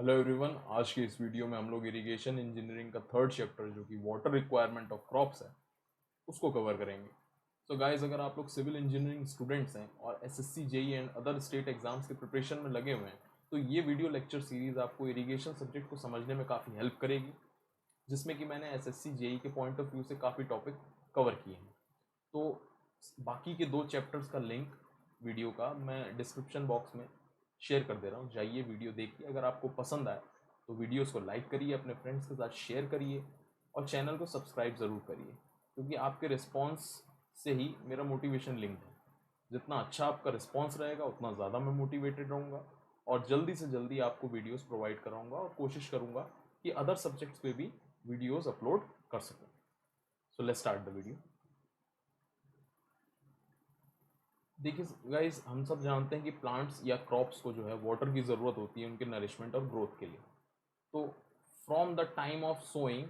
Hello everyone. आज के इस वीडियो में हम लोग इरिगेशन इंजीनियरिंग का थर्ड चैप्टर जो कि वाटर रिक्वायरमेंट ऑफ क्रॉप्स है उसको कवर करेंगे। सो गाइस, अगर आप लोग सिविल इंजीनियरिंग स्टूडेंट्स हैं और SSC JE and other state exams के प्रिपरेशन में लगे हुए हैं तो ये वीडियो लेक्चर सीरीज आपको इरिगेशन सब्जेक्ट को समझने में काफ़ी हेल्प करेगी, जिसमें कि मैंने एसएससी जेई के पॉइंट ऑफ व्यू से काफ़ी टॉपिक कवर किए हैं। तो बाकी के दो चैप्टर्स का लिंक वीडियो का मैं डिस्क्रिप्शन बॉक्स में शेयर कर दे रहा हूँ, जाइए वीडियो देखिए। अगर आपको पसंद आए तो वीडियोस को लाइक करिए, अपने फ्रेंड्स के साथ शेयर करिए और चैनल को सब्सक्राइब ज़रूर करिए, क्योंकि आपके रिस्पॉन्स से ही मेरा मोटिवेशन लिंक है। जितना अच्छा आपका रिस्पॉन्स रहेगा उतना ज़्यादा मैं मोटिवेटेड रहूँगा और जल्दी से जल्दी आपको वीडियोस प्रोवाइड कराऊंगा और कोशिश करूँगा कि अदर सब्जेक्ट्स पे भी वीडियोस अपलोड कर सकूँ। So let's start the video. देखिए गाइस, हम सब जानते हैं कि प्लांट्स या क्रॉप्स को जो है वाटर की ज़रूरत होती है उनके नरिशमेंट और ग्रोथ के लिए। तो from the time of sowing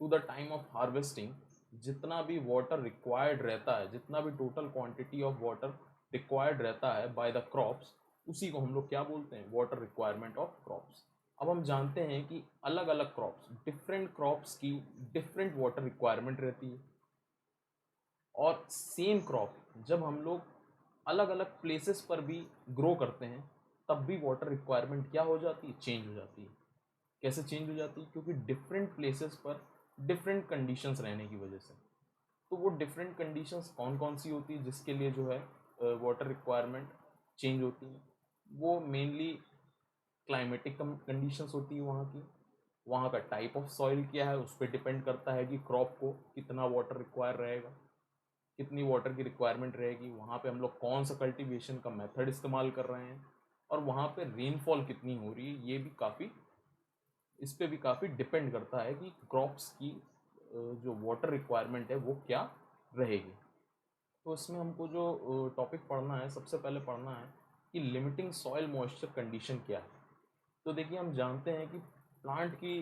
to the time of harvesting जितना भी वाटर रिक्वायर्ड रहता है, जितना भी total quantity of water required रहता है बाय द क्रॉप्स, उसी को हम लोग क्या बोलते हैं? Water requirement of crops. अब हम जानते हैं कि अलग अलग क्रॉप्स, डिफरेंट क्रॉप्स की डिफरेंट वाटर रिक्वायरमेंट रहती है, और सेम क्रॉप जब हम लोग अलग अलग प्लेसेस पर भी ग्रो करते हैं तब भी वाटर रिक्वायरमेंट क्या हो जाती है? चेंज हो जाती है। कैसे चेंज हो जाती है? क्योंकि डिफरेंट प्लेसेस पर डिफरेंट कंडीशंस रहने की वजह से। तो वो डिफरेंट कंडीशंस कौन कौन सी होती है जिसके लिए जो है वाटर रिक्वायरमेंट चेंज होती है? वो मेनली क्लाइमेटिक कंडीशंस होती है वहाँ की, वहाँ का टाइप ऑफ सॉइल क्या है उस पर डिपेंड करता है कि क्रॉप को कितना वाटर रिक्वायर रहेगा, कितनी वाटर की रिक्वायरमेंट रहेगी, वहाँ पे हम लोग कौन सा कल्टीवेशन का मेथड इस्तेमाल कर रहे हैं, और वहाँ पे रेनफॉल कितनी हो रही है। ये भी काफ़ी, इस पे भी काफ़ी डिपेंड करता है कि क्रॉप्स की जो वाटर रिक्वायरमेंट है वो क्या रहेगी। तो इसमें हमको जो टॉपिक पढ़ना है, सबसे पहले पढ़ना है कि लिमिटिंग सॉइल मॉइस्चर कंडीशन क्या है। तो देखिए, हम जानते हैं कि प्लांट की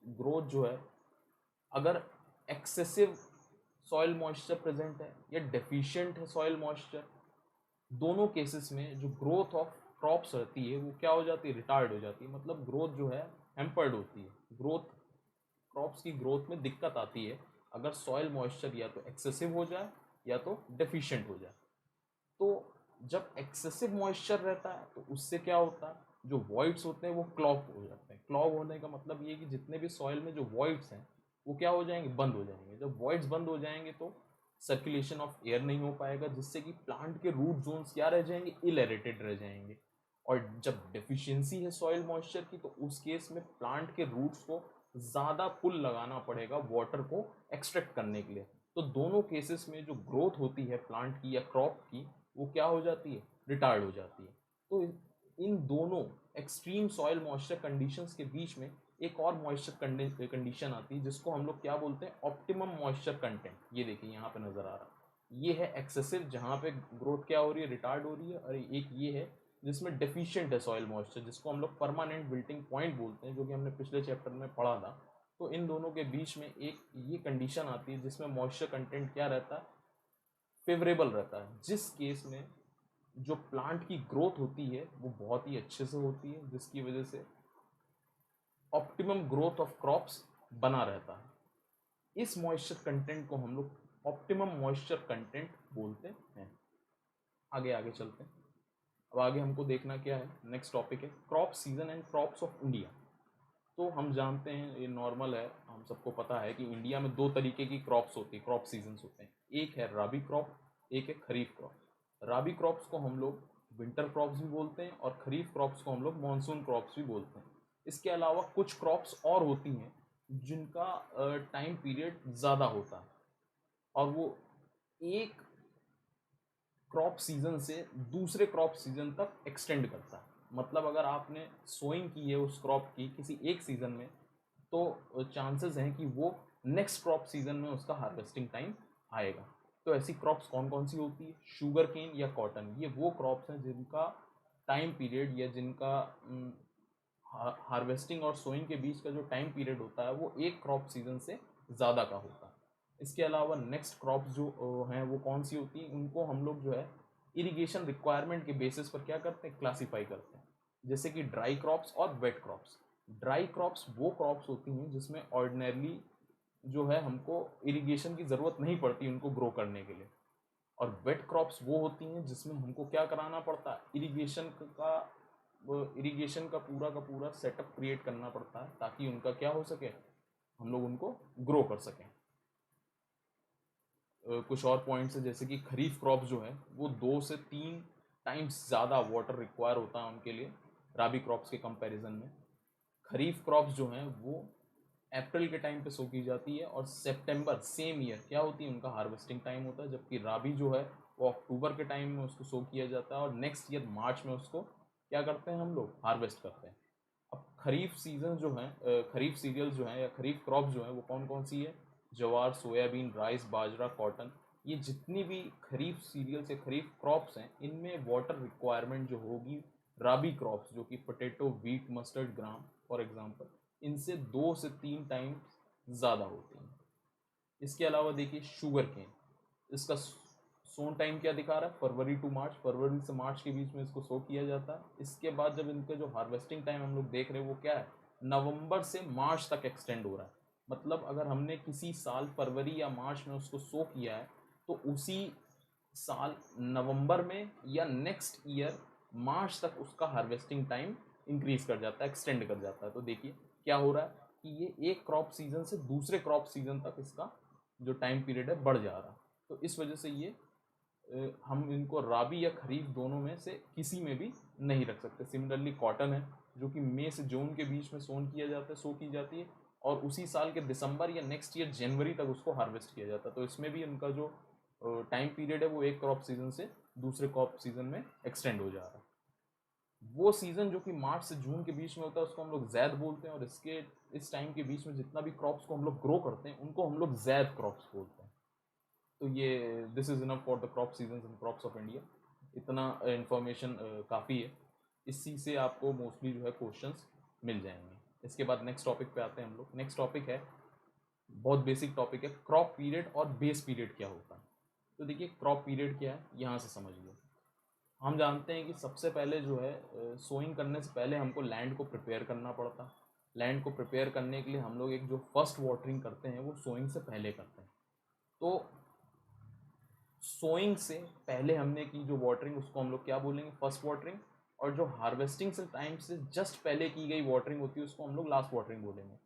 ग्रोथ जो है, अगर एक्सेसिव सॉइल मॉइस्चर प्रेजेंट है या डेफिशिएंट है सॉइल मॉइस्चर, दोनों केसेस में जो ग्रोथ ऑफ क्रॉप्स रहती है वो क्या हो जाती है? रिटार्ड हो जाती है। मतलब ग्रोथ जो है हेम्पर्ड होती है, ग्रोथ, क्रॉप्स की ग्रोथ में दिक्कत आती है अगर सॉइल मॉइस्चर या तो एक्सेसिव हो जाए या तो डेफिशिएंट हो जाए। तो जब एक्सेसिव मॉइस्चर रहता है तो उससे क्या होता है? जो वॉइड्स होते हैं वो क्लॉग हो जाते हैं। क्लॉग होने का मतलब ये कि जितने भी सॉइल में जो वॉइड्स हैं वो क्या हो जाएंगे? बंद हो जाएंगे। जब वॉइड्स बंद हो जाएंगे तो सर्कुलेशन ऑफ एयर नहीं हो पाएगा, जिससे कि प्लांट के रूट जोन्स क्या रह जाएंगे? इलएरेटेड रह जाएंगे। और जब डेफिशिएंसी है सॉइल मॉइस्चर की तो उस केस में प्लांट के रूट्स को ज़्यादा पुल लगाना पड़ेगा वाटर को एक्सट्रैक्ट करने के लिए। तो दोनों केसेस में जो ग्रोथ होती है प्लांट की या क्रॉप की वो क्या हो जाती है? रिटार्ड हो जाती है। तो इन दोनों एक्सट्रीम सॉइल मॉइस्चर कंडीशंस के बीच में एक और मॉइस्चर कंडीशन आती है जिसको हम लोग क्या बोलते हैं? Optimum moisture content. ये देखिए यहाँ पे नज़र आ रहा है, ये है एक्सेसिव जहाँ पे ग्रोथ क्या हो रही है? रिटार्ड हो रही है। और एक ये है जिसमें डेफिशिएंट है सॉइल मॉइस्चर, जिसको हम लोग परमानेंट विल्टिंग पॉइंट बोलते हैं, जो कि हमने पिछले चैप्टर में पढ़ा था। तो इन दोनों के बीच में एक ये कंडीशन आती है जिसमें मॉइस्चर कंटेंट क्या रहता है? फेवरेबल रहता है, जिस केस में जो प्लांट की ग्रोथ होती है वो बहुत ही अच्छे से होती है, जिसकी वजह से ऑप्टिमम ग्रोथ ऑफ क्रॉप्स बना रहता है। इस मॉइस्चर कंटेंट को हम लोग ऑप्टिमम मॉइस्चर कंटेंट बोलते हैं। आगे आगे चलते हैं। अब आगे हमको देखना क्या है? नेक्स्ट टॉपिक है crop season and crops of India. तो हम जानते हैं, ये नॉर्मल है, हम सबको पता है कि इंडिया में दो तरीके की क्रॉप्स होती है, क्रॉप सीजन्स होते हैं। एक है राबी क्रॉप, एक है खरीफ क्रॉप। राबी क्रॉप्स को हम लोग विंटर क्रॉप्स भी बोलते हैं और खरीफ क्रॉप्स को हम लोग मानसून क्रॉप्स भी बोलते हैं। इसके अलावा कुछ क्रॉप्स और होती हैं जिनका टाइम पीरियड ज़्यादा होता है और वो एक क्रॉप सीजन से दूसरे क्रॉप सीजन तक एक्सटेंड करता है। मतलब अगर आपने सोइंग की है उस क्रॉप की किसी एक सीजन में, तो चांसेस हैं कि वो नेक्स्ट क्रॉप सीजन में उसका हार्वेस्टिंग टाइम आएगा। तो ऐसी क्रॉप्स कौन कौन सी होती है? शुगर केन या कॉटन, ये वो क्रॉप्स हैं जिनका टाइम पीरियड या जिनका हार्वेस्टिंग और सोइंग के बीच का जो टाइम पीरियड होता है वो एक क्रॉप सीजन से ज़्यादा का होता है। इसके अलावा नेक्स्ट क्रॉप्स जो हैं वो कौन सी होती हैं? उनको हम लोग जो है इरिगेशन रिक्वायरमेंट के बेसिस पर क्या करते हैं? क्लासीफाई करते हैं। जैसे कि ड्राई क्रॉप्स और वेट क्रॉप्स। ड्राई क्रॉप्स वो क्रॉप्स होती हैं जिसमें ऑर्डिनरली जो है हमको इरिगेशन की ज़रूरत नहीं पड़ती उनको ग्रो करने के लिए। और वेट क्रॉप्स वो होती हैं जिसमें हमको क्या कराना पड़ता है, इरिगेशन का पूरा सेटअप क्रिएट करना पड़ता है ताकि उनका क्या हो सके, हम लोग उनको ग्रो कर सकें। कुछ और पॉइंट्स है जैसे कि खरीफ क्रॉप जो है वो 2 से 3 टाइम्स ज़्यादा वाटर रिक्वायर होता है उनके लिए राबी क्रॉप्स के कंपैरिजन में। खरीफ क्रॉप्स जो हैं वो अप्रैल के टाइम पे सो की जाती है और सितंबर सेम ईयर क्या होती है उनका हार्वेस्टिंग टाइम होता है, जबकि राबी जो है वो अक्टूबर के टाइम में उसको सो किया जाता है और नेक्स्ट ईयर मार्च में उसको क्या करते हैं हम लोग, हार्वेस्ट करते हैं। अब खरीफ सीजन जो है, खरीफ सीरियल्स जो हैं या खरीफ क्रॉप जो है वो कौन कौन सी है, ज्वार, सोयाबीन, राइस, बाजरा, कॉटन। ये जितनी भी खरीफ सीरियल्स या खरीफ क्रॉप्स हैं इनमें वाटर रिक्वायरमेंट जो होगी राबी क्रॉप्स जो कि potato, wheat, mustard, gram for example, इनसे 2 से 3 टाइम ज़्यादा होती हैं। इसके अलावा देखिए शुगर केन, इसका सोन टाइम क्या दिखा रहा है, फरवरी टू मार्च, फरवरी से मार्च के बीच में इसको सो किया जाता है। इसके बाद जब इनका जो हार्वेस्टिंग टाइम हम लोग देख रहे हैं वो क्या है, नवंबर से मार्च तक एक्सटेंड हो रहा है। मतलब अगर हमने किसी साल फरवरी या मार्च में उसको सो किया है तो उसी साल नवंबर में या नेक्स्ट ईयर मार्च तक उसका हार्वेस्टिंग टाइम इंक्रीज कर जाता है, एक्सटेंड कर जाता है। तो देखिए क्या हो रहा है कि ये एक क्रॉप सीजन से दूसरे क्रॉप सीजन तक इसका जो टाइम पीरियड है बढ़ जा रहा है। तो इस वजह से ये हम इनको राबी या खरीफ दोनों में से किसी में भी नहीं रख सकते। सिमिलरली कॉटन है जो कि मई से जून के बीच में सोन किया जाता है, सो की जाती है और उसी साल के दिसंबर या नेक्स्ट ईयर जनवरी तक उसको हार्वेस्ट किया जाता है। तो इसमें भी उनका जो टाइम पीरियड है वो एक क्रॉप सीजन से दूसरे क्रॉप सीजन में एक्सटेंड हो जा रहा है। वो सीज़न जो कि मार्च से जून के बीच में होता है उसको हम लोग जैद बोलते हैं और इस टाइम के बीच में जितना भी क्रॉप्स को हम लोग ग्रो करते हैं उनको हम लोग जैद क्रॉप्स बोलते हैं। तो ये this is enough for the crop season and crops of India. इतना इन्फॉर्मेशन काफ़ी है, इसी से आपको मोस्टली जो है क्वेश्चंस मिल जाएंगे। इसके बाद नेक्स्ट टॉपिक पे आते हैं हम लोग। नेक्स्ट टॉपिक है, बहुत बेसिक टॉपिक है, क्रॉप पीरियड और बेस पीरियड क्या होता है। तो देखिए क्रॉप पीरियड क्या है यहाँ से समझिए। हम जानते हैं कि सबसे पहले जो है सोइंग करने से पहले हमको लैंड को प्रिपेयर करना पड़ता है। लैंड को प्रिपेयर करने के लिए हम लोग एक जो फर्स्ट वाटरिंग करते हैं वो सोइंग से पहले करते हैं। तो सोइंग से पहले हमने की जो वाटरिंग उसको हम लोग क्या बोलेंगे, फर्स्ट वाटरिंग। और जो हार्वेस्टिंग से टाइम से जस्ट पहले की गई वाटरिंग होती है उसको हम लोग लास्ट वाटरिंग बोलेंगे।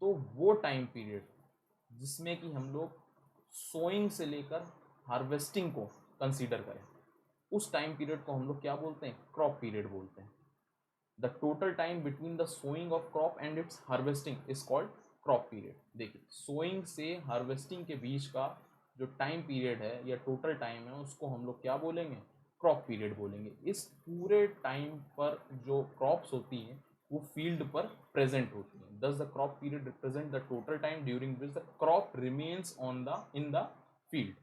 तो वो टाइम पीरियड जिसमें कि हम लोग सोइंग से लेकर हार्वेस्टिंग को कंसीडर करें उस टाइम पीरियड को हम लोग क्या बोलते हैं, क्रॉप पीरियड बोलते हैं। The total time between the sowing of crop and its harvesting is called crop period. देखिए सोइंग से हार्वेस्टिंग के बीच का जो टाइम पीरियड है या टोटल टाइम है उसको हम लोग क्या बोलेंगे, क्रॉप पीरियड बोलेंगे। इस पूरे टाइम पर जो क्रॉप्स होती हैं वो फील्ड पर प्रेजेंट होती हैं। दस the crop period represent the total time during which the crop remains on the in the field.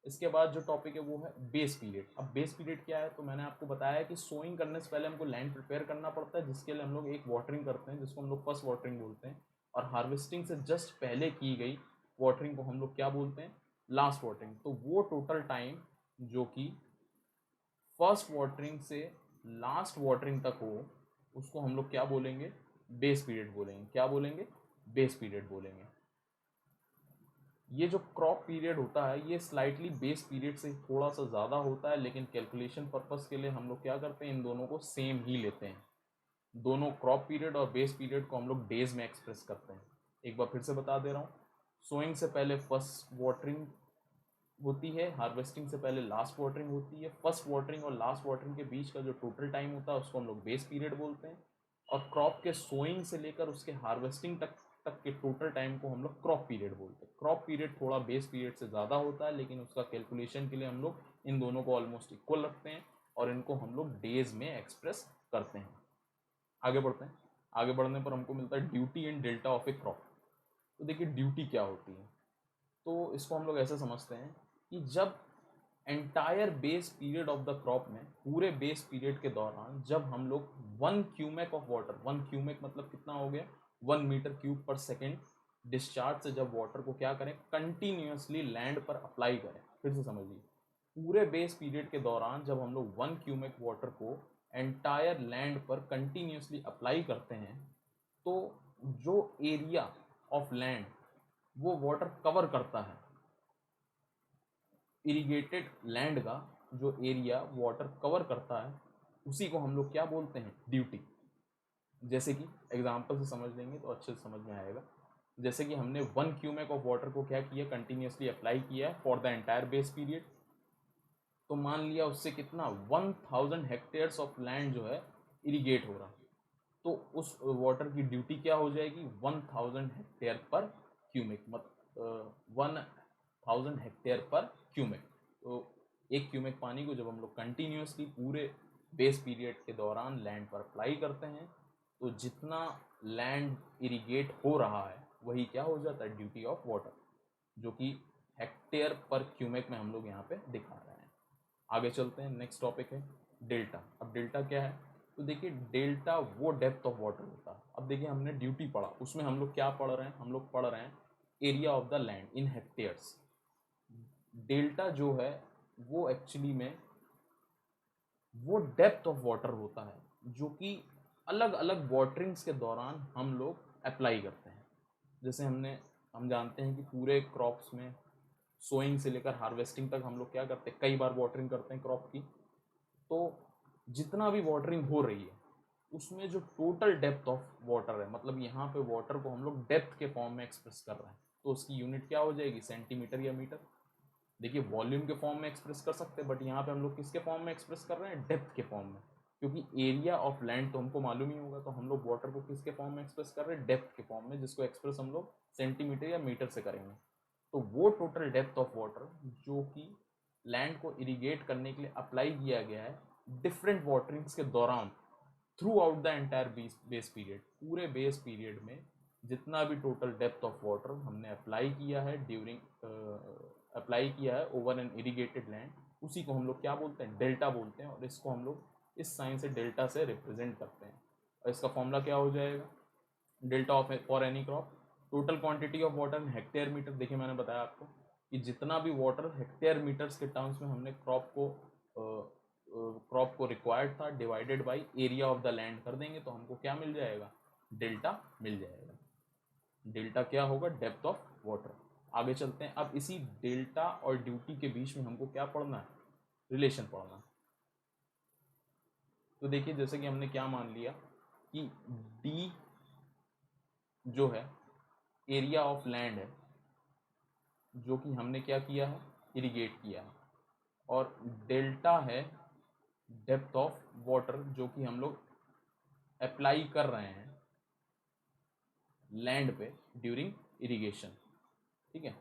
इसके बाद जो टॉपिक है वो है बेस पीरियड। अब बेस पीरियड क्या है, तो मैंने आपको बताया कि सोइंग करने से पहले हमको लैंड प्रिपेयर करना पड़ता है जिसके लिए हम लोग एक वाटरिंग करते हैं जिसको हम लोग फर्स्ट वाटरिंग बोलते हैं। और हार्वेस्टिंग से जस्ट पहले की गई वाटरिंग को हम लोग क्या बोलते हैं, लास्ट वाटरिंग। तो वो टोटल टाइम जो कि फर्स्ट वाटरिंग से लास्ट वाटरिंग तक हो उसको हम लोग क्या बोलेंगे, बेस पीरियड बोलेंगे। क्या बोलेंगे, बेस पीरियड बोलेंगे। ये जो क्रॉप पीरियड होता है ये स्लाइटली बेस पीरियड से थोड़ा सा ज़्यादा होता है, लेकिन कैलकुलेशन पर्पस के लिए हम लोग क्या करते हैं, इन दोनों को सेम ही लेते हैं। दोनों क्रॉप पीरियड और बेस पीरियड को हम लोग डेज में एक्सप्रेस करते हैं। एक बार फिर से बता दे रहा हूँ, सोइंग से पहले फर्स्ट वाटरिंग होती है, हार्वेस्टिंग से पहले लास्ट वाटरिंग होती है। फर्स्ट वाटरिंग और लास्ट वाटरिंग के बीच का जो टोटल टाइम होता है उसको हम लोग बेस पीरियड बोलते हैं। और क्रॉप के सोइंग से लेकर उसके हार्वेस्टिंग तक के टोटल टाइम को हम लोग क्रॉप पीरियड बोलते हैं। क्रॉप पीरियड थोड़ा बेस पीरियड से ज़्यादा होता है, लेकिन उसका कैलकुलेशन के लिए हम लोग इन दोनों को ऑलमोस्ट इक्वल रखते हैं और इनको हम लोग डेज में एक्सप्रेस करते हैं। आगे बढ़ते हैं। आगे बढ़ने पर हमको मिलता है duty and delta of A crop. तो देखिए ड्यूटी क्या होती है, तो इसको हम लोग ऐसे समझते हैं कि जब entire base period of the crop में, पूरे बेस पीरियड के दौरान जब हम लोग 1 क्यूमेक ऑफ वाटर, 1 क्यूमेक मतलब कितना हो गया, 1 मीटर क्यूब पर सेकेंड डिस्चार्ज से जब वाटर को क्या करें, कंटिन्यूसली लैंड पर अप्लाई करें। फिर से समझिए, पूरे बेस पीरियड के दौरान जब हम लोग 1 क्यूमेक वाटर को एंटायर लैंड पर कंटिन्यूसली अप्लाई करते हैं तो जो एरिया ऑफ लैंड वो वाटर कवर करता है, इरिगेटेड लैंड का जो एरिया वाटर कवर करता है, उसी को हम लोग क्या बोलते हैं, ड्यूटी। जैसे कि एग्जांपल से समझ लेंगे तो अच्छे से समझ में आएगा। जैसे कि हमने 1 क्यूमेक ऑफ वाटर को क्या किया, कंटिन्यूसली अप्लाई किया है for the entire base period. तो मान लिया उससे कितना 1000 हेक्टेयर्स ऑफ लैंड जो है इरिगेट हो रहा है, तो उस वाटर की ड्यूटी क्या हो जाएगी, 1000 हेक्टेयर पर क्यूमिक, मतलब 1000 हेक्टेयर पर क्यूमिक। तो एक क्यूमिक पानी को जब हम लोग कंटिन्यूसली पूरे बेस पीरियड के दौरान लैंड पर अप्लाई करते हैं, तो जितना लैंड इरिगेट हो रहा है वही क्या हो जाता है, ड्यूटी ऑफ वाटर, जो कि हेक्टेयर पर क्यूमिक में हम लोग यहाँ पे दिखा रहे हैं। आगे चलते हैं, नेक्स्ट टॉपिक है डेल्टा। अब डेल्टा क्या है, तो देखिए डेल्टा वो डेप्थ ऑफ वाटर होता है। अब देखिए हमने ड्यूटी पढ़ा, उसमें हम लोग क्या पढ़ रहे हैं, हम लोग पढ़ रहे हैं area of the land in hectares. Delta जो है वो एक्चुअली में वो डेप्थ ऑफ वाटर होता है जो कि अलग अलग वाटरिंग्स के दौरान हम लोग अप्लाई करते हैं। जैसे हम जानते हैं कि पूरे क्रॉप्स में सोइंग से लेकर हार्वेस्टिंग तक हम लोग क्या करते हैं, कई बार वाटरिंग करते हैं क्रॉप की। तो जितना भी वाटरिंग हो रही है उसमें जो टोटल डेप्थ ऑफ वाटर है, मतलब यहाँ पे वाटर को हम लोग डेप्थ के फॉर्म में एक्सप्रेस कर रहे हैं, तो उसकी यूनिट क्या हो जाएगी, सेंटीमीटर या मीटर। देखिए वॉल्यूम के फॉर्म में एक्सप्रेस कर सकते हैं, बट यहाँ पे हम लोग किसके फॉर्म में एक्सप्रेस कर रहे हैं, डेप्थ के फॉर्म में। क्योंकि एरिया ऑफ लैंड तो हमको मालूम ही होगा, तो हम लोग वाटर को किसके फॉर्म में एक्सप्रेस कर रहे हैं, डेप्थ के फॉर्म में, जिसको एक्सप्रेस हम लोग सेंटीमीटर या मीटर से करेंगे। तो वो टोटल डेप्थ ऑफ वाटर जो कि लैंड को इरिगेट करने के लिए अप्लाई किया गया है डिफरेंट वाटरिंग्स के दौरान through out the entire base period, पूरे बेस पीरियड में जितना भी टोटल डेप्थ ऑफ वाटर हमने अप्लाई किया है ड्यूरिंग अप्लाई किया है ओवर एन इरिगेटेड लैंड, उसी को हम लोग क्या बोलते हैं, डेल्टा बोलते हैं। और इसको हम लोग इस साइन से डेल्टा से रिप्रेजेंट करते हैं। और इसका फॉर्मूला क्या हो जाएगा, delta of for any crop, total quantity of water in hectare meter. देखिए मैंने बताया आपको कि जितना भी वाटर हेक्टेयर मीटर्स के टर्म्स में हमने क्रॉप को रिक्वायर्ड था divided by area of the land कर देंगे तो हमको क्या मिल जाएगा, डेल्टा मिल जाएगा। डेल्टा क्या होगा, डेप्थ ऑफ वाटर। आगे चलते हैं, अब इसी डेल्टा और ड्यूटी के बीच में हमको क्या पढ़ना है, रिलेशन पढ़ना है। तो देखिए जैसे कि हमने क्या मान लिया कि डी जो है एरिया ऑफ लैंड है जो कि हमने क्या किया है, इरिगेट किया है, और डेल्टा है डेप्थ ऑफ वाटर जो कि हम लोग अप्लाई कर रहे हैं लैंड पे ड्यूरिंग इरिगेशन। ठीक है,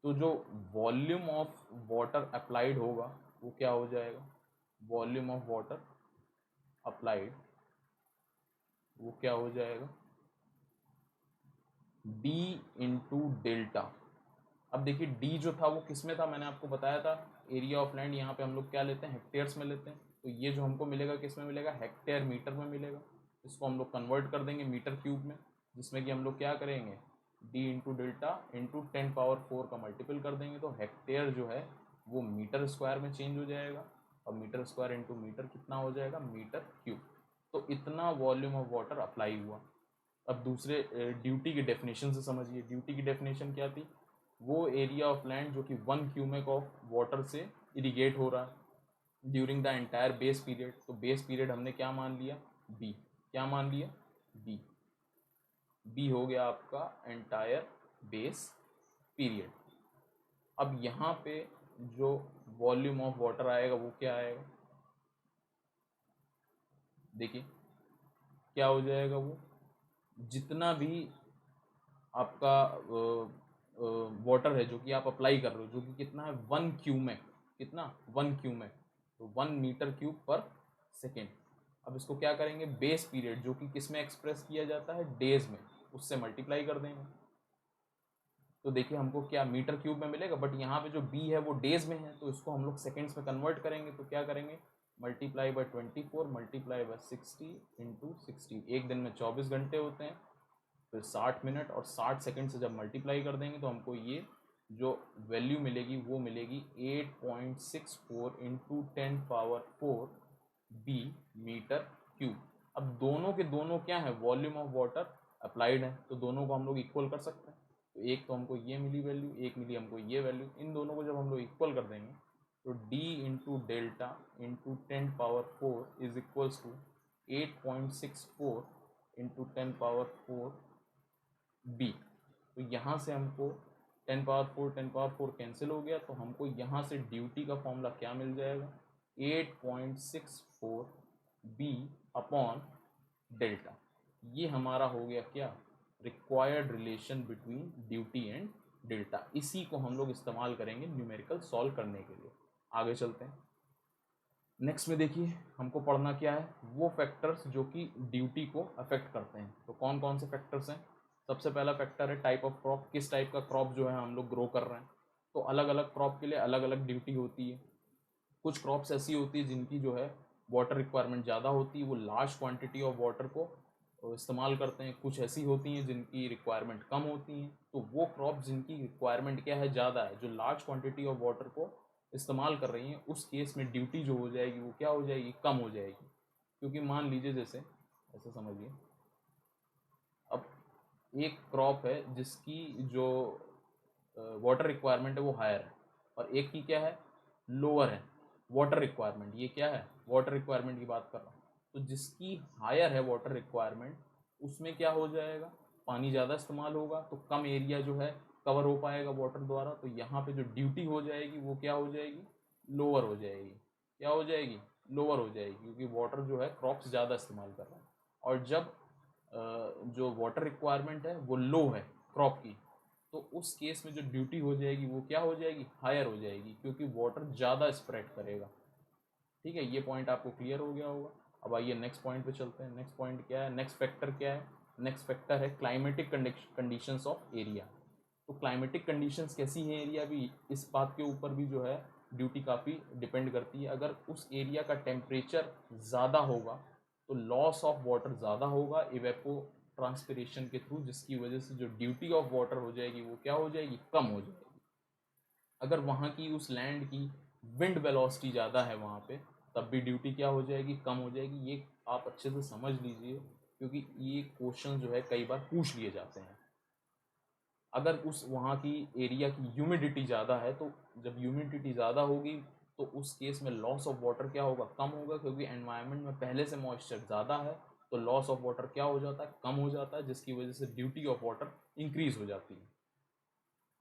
तो जो वॉल्यूम ऑफ वाटर अप्लाइड होगा वो क्या हो जाएगा, वॉल्यूम ऑफ वाटर अप्लाइड वो क्या हो जाएगा, d इंटू डेल्टा। अब देखिए d जो था वो किस में था, मैंने आपको बताया था एरिया ऑफ लैंड, यहाँ पे हम लोग क्या लेते हैं, हेक्टेयर्स में लेते हैं। तो ये जो हमको मिलेगा किस में मिलेगा, हेक्टेयर मीटर में मिलेगा। इसको हम लोग कन्वर्ट कर देंगे मीटर क्यूब में, जिसमें कि हम लोग क्या करेंगे, d इंटू डेल्टा इंटू 10⁴ का मल्टीपल कर देंगे, तो हेक्टेयर जो है वो मीटर स्क्वायर में चेंज हो जाएगा, और मीटर स्क्वायर इंटू मीटर कितना हो जाएगा, मीटर क्यूब। तो इतना वॉल्यूम ऑफ वाटर अप्लाई हुआ। अब दूसरे ड्यूटी की डेफिनेशन से समझिए, ड्यूटी की डेफिनेशन क्या थी, वो एरिया ऑफ लैंड जो कि 1 क्यूमेक ऑफ वाटर से इरिगेट हो रहा है during the entire base period. तो बेस पीरियड हमने क्या मान लिया, बी। क्या मान लिया, बी। बी हो गया आपका एंटायर बेस पीरियड। अब यहाँ पे जो वॉल्यूम ऑफ वाटर आएगा वो क्या आएगा, देखिए क्या हो जाएगा, वो जितना भी आपका वाटर है जो कि आप अप्लाई कर रहे हो, जो कि कितना है 1 क्यूमेक, कितना 1 क्यूमेक, तो 1 मीटर क्यूब पर सेकेंड। अब इसको क्या करेंगे, बेस पीरियड जो कि किस में एक्सप्रेस किया जाता है, डेज में, उससे मल्टीप्लाई कर देंगे। तो देखिए हमको क्या मीटर क्यूब में मिलेगा, बट यहाँ पे जो बी है वो डेज में है, तो इसको हम लोग सेकेंड्स में कन्वर्ट करेंगे। तो क्या करेंगे, multiply by 24 multiply by 60 into 60। एक दिन में 24 घंटे होते हैं, फिर 60 मिनट और 60 सेकंड से जब मल्टीप्लाई कर देंगे तो हमको ये जो वैल्यू मिलेगी वो मिलेगी 8.64 इंटू 10⁴ बी मीटर क्यूब। अब दोनों के दोनों क्या है, वॉल्यूम ऑफ वाटर अप्लाइड है, तो दोनों को हम लोग इक्वल कर सकते हैं। तो एक तो हमको ये मिली वैल्यू, एक मिली हमको ये वैल्यू, इन दोनों को जब हम लोग इक्वल कर देंगे तो d into delta into 10⁴ is equals to 8.64 into 10⁴ b। तो यहाँ से हमको 10⁴ कैंसिल हो गया, तो हमको यहाँ से ड्यूटी का फॉर्मूला क्या मिल जाएगा, 8.64 b अपॉन डेल्टा। ये हमारा हो गया क्या, required relation between duty and delta. इसी को हम लोग इस्तेमाल करेंगे न्यूमेरिकल सॉल्व करने के लिए। आगे चलते हैं। नेक्स्ट में देखिए हमको पढ़ना क्या है, वो फैक्टर्स जो कि ड्यूटी को अफेक्ट करते हैं। तो कौन कौन से फैक्टर्स हैं। सबसे पहला फैक्टर है टाइप ऑफ क्रॉप, किस टाइप का क्रॉप जो है हम लोग ग्रो कर रहे हैं। तो अलग अलग क्रॉप के लिए अलग अलग ड्यूटी होती है। कुछ क्रॉप्स ऐसी होती है जिनकी जो है वाटर रिक्वायरमेंट ज़्यादा होती है, वो लार्ज क्वांटिटी ऑफ वाटर को इस्तेमाल करते हैं। कुछ ऐसी होती हैं जिनकी रिक्वायरमेंट कम होती हैं। तो वो क्रॉप जिनकी रिक्वायरमेंट क्या है, ज़्यादा है, जो लार्ज क्वांटिटी ऑफ वाटर को इस्तेमाल कर रही हैं, उस केस में ड्यूटी जो हो जाएगी वो क्या हो जाएगी, कम हो जाएगी। क्योंकि मान लीजिए जैसे ऐसे समझिए, अब एक क्रॉप है जिसकी जो वाटर रिक्वायरमेंट है वो हायर है, और एक की क्या है, लोअर है वाटर रिक्वायरमेंट। ये क्या है, वाटर रिक्वायरमेंट की बात कर रहा हूँ। तो जिसकी हायर है वाटर रिक्वायरमेंट, उसमें क्या हो जाएगा, पानी ज़्यादा इस्तेमाल होगा, तो कम एरिया जो है कवर हो पाएगा वाटर द्वारा। तो यहाँ पे जो ड्यूटी हो जाएगी वो क्या हो जाएगी, लोअर हो जाएगी। क्या हो जाएगी, लोअर हो जाएगी, क्योंकि वाटर जो है क्रॉप्स ज़्यादा इस्तेमाल कर रहे हैं। और जब जो वाटर रिक्वायरमेंट है वो लो है क्रॉप की, तो उस केस में जो ड्यूटी हो जाएगी वो क्या हो जाएगी, हायर हो जाएगी, क्योंकि वाटर ज़्यादा स्प्रेड करेगा। ठीक है, ये पॉइंट आपको क्लियर हो गया होगा। अब आइए नेक्स्ट पॉइंट पे चलते हैं। नेक्स्ट पॉइंट क्या है, नेक्स्ट फैक्टर क्या है, नेक्स्ट फैक्टर है क्लाइमेटिक कंडीशंस ऑफ एरिया। तो क्लाइमेटिक कंडीशंस कैसी हैं एरिया भी, इस बात के ऊपर भी जो है ड्यूटी काफ़ी डिपेंड करती है। अगर उस एरिया का टेम्परेचर ज़्यादा होगा तो लॉस ऑफ वाटर ज़्यादा होगा इवेपो ट्रांसपिरेशन के थ्रू, जिसकी वजह से जो ड्यूटी ऑफ वाटर हो जाएगी वो क्या हो जाएगी, कम हो जाएगी। अगर वहाँ की उस लैंड की विंड वेलोसिटी ज़्यादा है वहाँ पे, तब भी ड्यूटी क्या हो जाएगी, कम हो जाएगी। ये आप अच्छे से समझ लीजिए, क्योंकि ये क्वेश्चन जो है कई बार पूछ लिए जाते हैं। अगर उस वहाँ की एरिया की ह्यूमिडिटी ज़्यादा है, तो जब ह्यूमिडिटी ज़्यादा होगी तो उस केस में लॉस ऑफ वाटर क्या होगा, कम होगा, क्योंकि एनवायरनमेंट में पहले से मॉइस्चर ज़्यादा है। तो लॉस ऑफ वाटर क्या हो जाता है, कम हो जाता है, जिसकी वजह से ड्यूटी ऑफ वाटर इंक्रीज हो जाती है।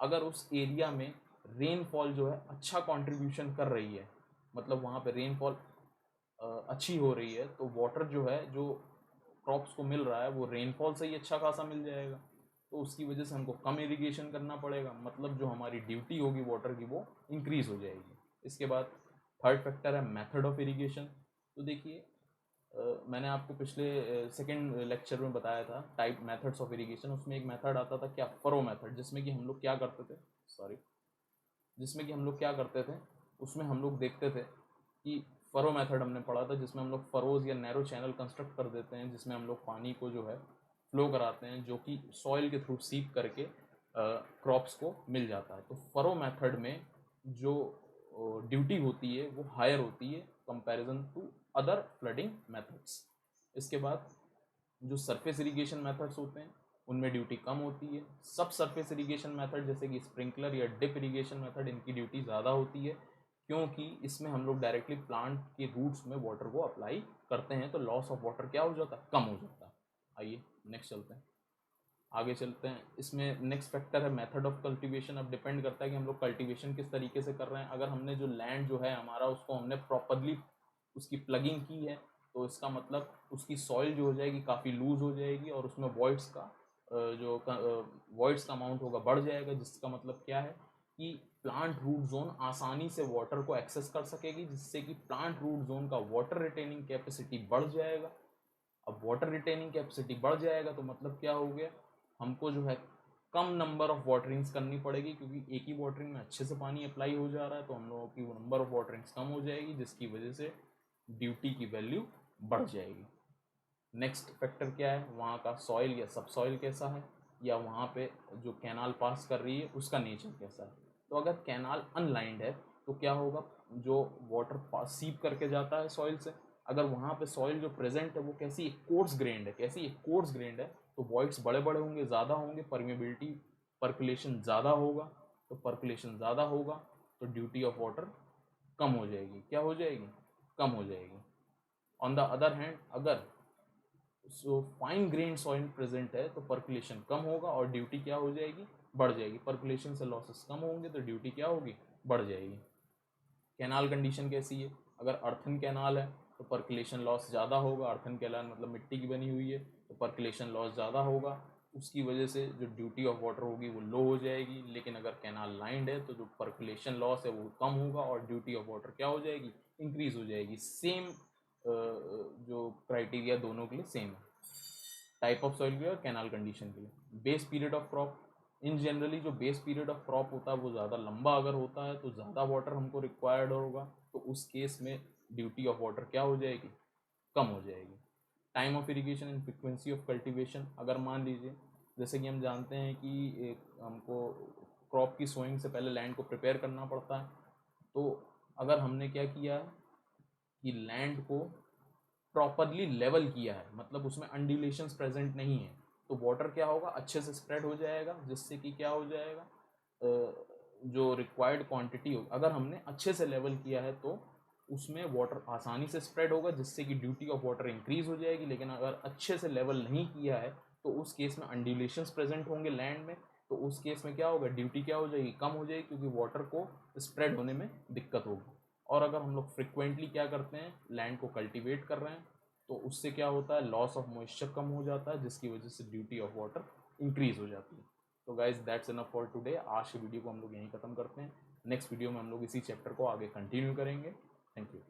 अगर उस एरिया में रेनफॉल जो है अच्छा कंट्रीब्यूशन कर रही है, मतलब वहाँ पे रेनफॉल अच्छी हो रही है, तो वाटर जो है, जो क्रॉप्स को मिल रहा है वो रेनफॉल से ही अच्छा खासा मिल जाएगा। तो उसकी वजह से हमको कम इरिगेशन करना पड़ेगा, मतलब जो हमारी ड्यूटी होगी वाटर की वो इंक्रीज हो जाएगी। इसके बाद थर्ड फैक्टर है मेथड ऑफ इरिगेशन। तो देखिए मैंने आपको पिछले सेकेंड लेक्चर में बताया था टाइप मेथड्स ऑफ इरिगेशन। उसमें एक मेथड आता था क्या, फरो मेथड, जिसमें कि हम लोग क्या करते थे, जिसमें कि हम लोग क्या करते थे, उसमें हम लोग देखते थे कि फरो मेथड हमने पढ़ा था, जिसमें हम लोग फरोज या नैरो चैनल कंस्ट्रक्ट कर देते हैं, जिसमें हम लोग पानी को जो है फ्लो कराते हैं, जो कि सॉइल के थ्रू सीप करके क्रॉप्स को मिल जाता है। तो फरो मेथड में जो ड्यूटी होती है वो हायर होती है comparison to other flooding methods. इसके बाद जो सरफेस इरिगेशन मेथड्स होते हैं उनमें ड्यूटी कम होती है। सब सरफेस इरिगेशन मेथड जैसे कि स्प्रिंकलर या डिप इरिगेशन मेथड, इनकी ड्यूटी ज़्यादा होती है, क्योंकि इसमें हम लोग डायरेक्टली प्लांट के रूट्स में वाटर को अप्लाई करते हैं, तो लॉस ऑफ वाटर क्या हो जाता है, कम हो जाता है। आइए नेक्स्ट चलते हैं, आगे चलते हैं। इसमें नेक्स्ट फैक्टर है मेथड ऑफ कल्टीवेशन। अब डिपेंड करता है कि हम लोग कल्टीवेशन किस तरीके से कर रहे हैं। अगर हमने जो लैंड जो है हमारा, उसको हमने प्रॉपरली उसकी प्लगिंग की है, तो इसका मतलब उसकी सॉइल जो हो जाएगी काफ़ी लूज हो जाएगी, और उसमें वॉइड्स का जो वॉइड्स का अमाउंट होगा बढ़ जाएगा, जिसका मतलब क्या है कि प्लांट रूट जोन आसानी से वाटर को एक्सेस कर सकेगी, जिससे कि प्लांट रूट जोन का वाटर रिटेनिंग कैपेसिटी बढ़ जाएगा। अब वाटर रिटेनिंग कैपेसिटी बढ़ जाएगा तो मतलब क्या हो गया, हमको जो है कम नंबर ऑफ वाटरिंग्स करनी पड़ेगी, क्योंकि एक ही वाटरिंग में अच्छे से पानी अप्लाई हो जा रहा है, तो हम लोगों की वो नंबर ऑफ वाटरिंग्स कम हो जाएगी, जिसकी वजह से ड्यूटी की वैल्यू बढ़ जाएगी। नेक्स्ट फैक्टर क्या है, वहाँ का सॉइल या सब सॉइल कैसा है, या वहाँ पे जो कैनाल पास कर रही है उसका नेचर कैसा है। तो अगर कैनाल अनलाइंड है तो क्या होगा, जो वाटर पास सीप करके जाता है सॉइल से, अगर वहाँ पे सॉइल जो प्रेजेंट है वो कैसी एक कोर्स ग्रेन्ड है, कैसी एक कोर्स ग्रेन्ड है, तो वॉइड्स बड़े बड़े होंगे, ज़्यादा होंगे, परमेबिलिटी पर्कुलेशन ज़्यादा होगा, तो पर्कुलेशन ज़्यादा होगा तो ड्यूटी ऑफ वाटर कम हो जाएगी। क्या हो जाएगी? कम हो जाएगी। ऑन द अदर हैंड अगर फाइन ग्रेन सॉइल प्रेजेंट है तो पर्कुलेशन कम होगा और ड्यूटी क्या हो जाएगी? बढ़ जाएगी। पर्कुलेशन से लॉसेस कम होंगे तो ड्यूटी क्या होगी? बढ़ जाएगी। कैनाल कंडीशन कैसी है? अगर अर्थन कैनाल है तो पर्कुलेशन लॉस ज़्यादा होगा। अर्थन कैनाल मतलब मिट्टी की बनी हुई है तो पर्कुलेशन लॉस ज़्यादा होगा, उसकी वजह से जो ड्यूटी ऑफ वाटर होगी वो लो हो जाएगी। लेकिन अगर कैनाल लाइंड है तो जो पर्कुलेशन लॉस है वो कम होगा और ड्यूटी ऑफ वाटर क्या हो जाएगी? इंक्रीज हो जाएगी। सेम जो क्राइटेरिया दोनों के लिए सेम है, टाइप ऑफ सॉइल के लिए और कैनाल कंडीशन के लिए। Base period of crop, in generally जो बेस पीरियड ऑफ क्रॉप होता है वो ज़्यादा लंबा अगर होता है तो ज़्यादा वाटर हमको रिक्वायर्ड होगा, तो उस केस में ड्यूटी ऑफ वाटर क्या हो जाएगी? कम हो जाएगी। Time of irrigation and frequency of cultivation, अगर मान लीजिए जैसे कि हम जानते हैं कि हमको क्रॉप की सोइंग से पहले लैंड को प्रिपेयर करना पड़ता है, तो अगर हमने क्या किया है कि लैंड को प्रॉपरली लेवल किया है, मतलब उसमें अनड्यूलेशंस प्रेजेंट नहीं है, तो वाटर क्या होगा? अच्छे से स्प्रेड हो जाएगा, जिससे कि क्या हो जाएगा? जो रिक्वायर्ड क्वांटिटी हो, अगर हमने अच्छे से लेवल किया है तो उसमें वाटर आसानी से स्प्रेड होगा, जिससे कि ड्यूटी ऑफ वाटर इंक्रीज हो जाएगी। लेकिन अगर अच्छे से लेवल नहीं किया है तो उस केस में अनड्यूलेशंस प्रेजेंट होंगे लैंड में, तो उस केस में क्या होगा? ड्यूटी क्या हो जाएगी? कम हो जाएगी, क्योंकि वाटर को स्प्रेड होने में दिक्कत होगी। और अगर हम लोग फ्रिक्वेंटली क्या करते हैं, लैंड को कल्टीवेट कर रहे हैं, तो उससे क्या होता है? लॉस ऑफ मॉइस्चर कम हो जाता है, जिसकी वजह से ड्यूटी ऑफ वाटर इंक्रीज हो जाती है। तो guys that's enough for today. आज की वीडियो को हम लोग यहीं ख़त्म करते हैं। नेक्स्ट वीडियो में हम लोग इसी चैप्टर को आगे कंटिन्यू करेंगे। Thank you.